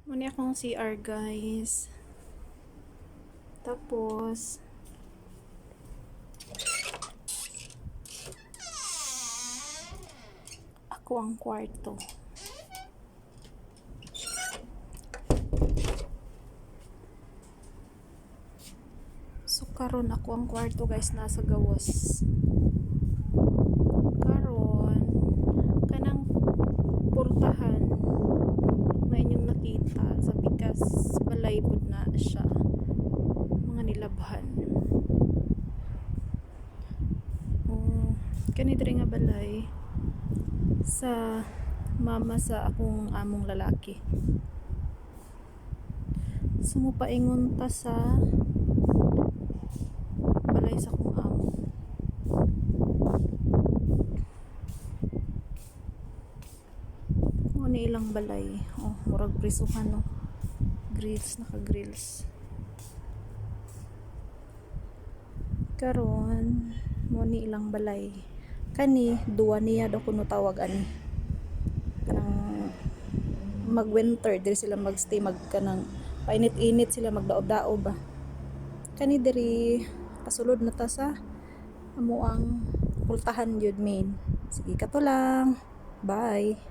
Muna akong CR guys. Tapos ako ang kwarto. So karon ako ang kwarto guys, nasa gawas. Karon kanang purtahan na inyong nakita sa pikas balay pud na siya, mga nilabhan. Kani diri nga balay sa mama sa akong among lalaki. So mopaingon ta sa balay sa akong amo. Ano ilang balay, murag prisuhan no, grills, naka-grills. Karon mo ni ilang balay, kani duwa niya daw kuno tawag ani, kanang mag winter diri sila magstay, mag kanang painit-init sila, magdaob-daob ba. Kani diri pasulod na ta sa amo ang pultahan yun main. Sige, kato lang, bye.